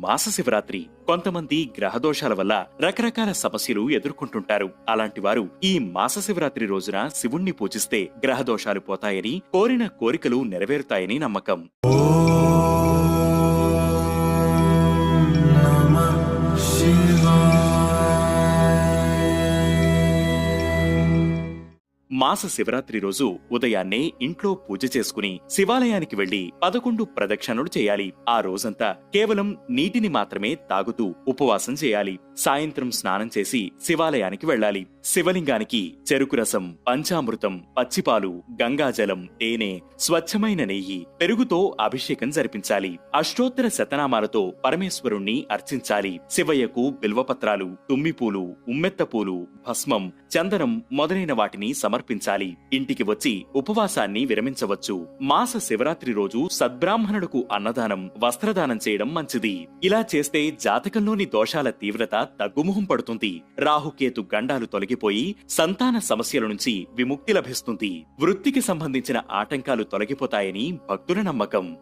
మాస శివరాత్రి. కొంతమంది గ్రహదోషాల వల్ల రకరకాల సమస్యలు ఎదుర్కొంటుంటారు. అలాంటి వారు ఈ మాస శివరాత్రి రోజున శివుణ్ణి పూజిస్తే గ్రహదోషాలు పోతాయని, కోరిన కోరికలు నెరవేరుతాయని నమ్మకం. మాస శివరాత్రి రోజు ఉదయాన్నే ఇంట్లో పూజ చేసుకుని శివాలయానికి వెళ్లి 11 ప్రదక్షిణలు చేయాలి. ఆ రోజంతా కేవలం నీటిని మాత్రమే తాగుతూ ఉపవాసం చేయాలి. సాయంత్రం స్నానం చేసి శివాలయానికి వెళ్లాలి. శివలింగానికి చెరుకు రసం, పంచామృతం, పచ్చిపాలు, గంగాజలం, తేనె, స్వచ్ఛమైన నెయ్యి, పెరుగుతో అభిషేకం జరిపించాలి. అష్టోత్తర శతనామాలతో పరమేశ్వరుణ్ణి అర్చించాలి. శివయ్యకు బిల్వపత్రాలు, తుమ్మిపూలు, ఉమ్మెత్తపూలు, భస్మం, చందనం మొదలైన వాటిని సమర్పించాలి. ఇంటికి వచ్చి ఉపవాసాన్ని విరమించవచ్చు. మాస శివరాత్రి రోజు సద్బ్రాహ్మణులకు అన్నదానం, వస్త్రదానం చేయడం మంచిది. ఇలా చేస్తే జాతకంలోని దోషాల తీవ్రత తగ్గుముఖం పడుతుంది. రాహుకేతు గండాలు తొలగిపోయి సంతాన సమస్యల నుంచి విముక్తి లభిస్తుంది. వృత్తికి సంబంధించిన ఆటంకాలు తొలగిపోతాయని భక్తుల నమ్మకం.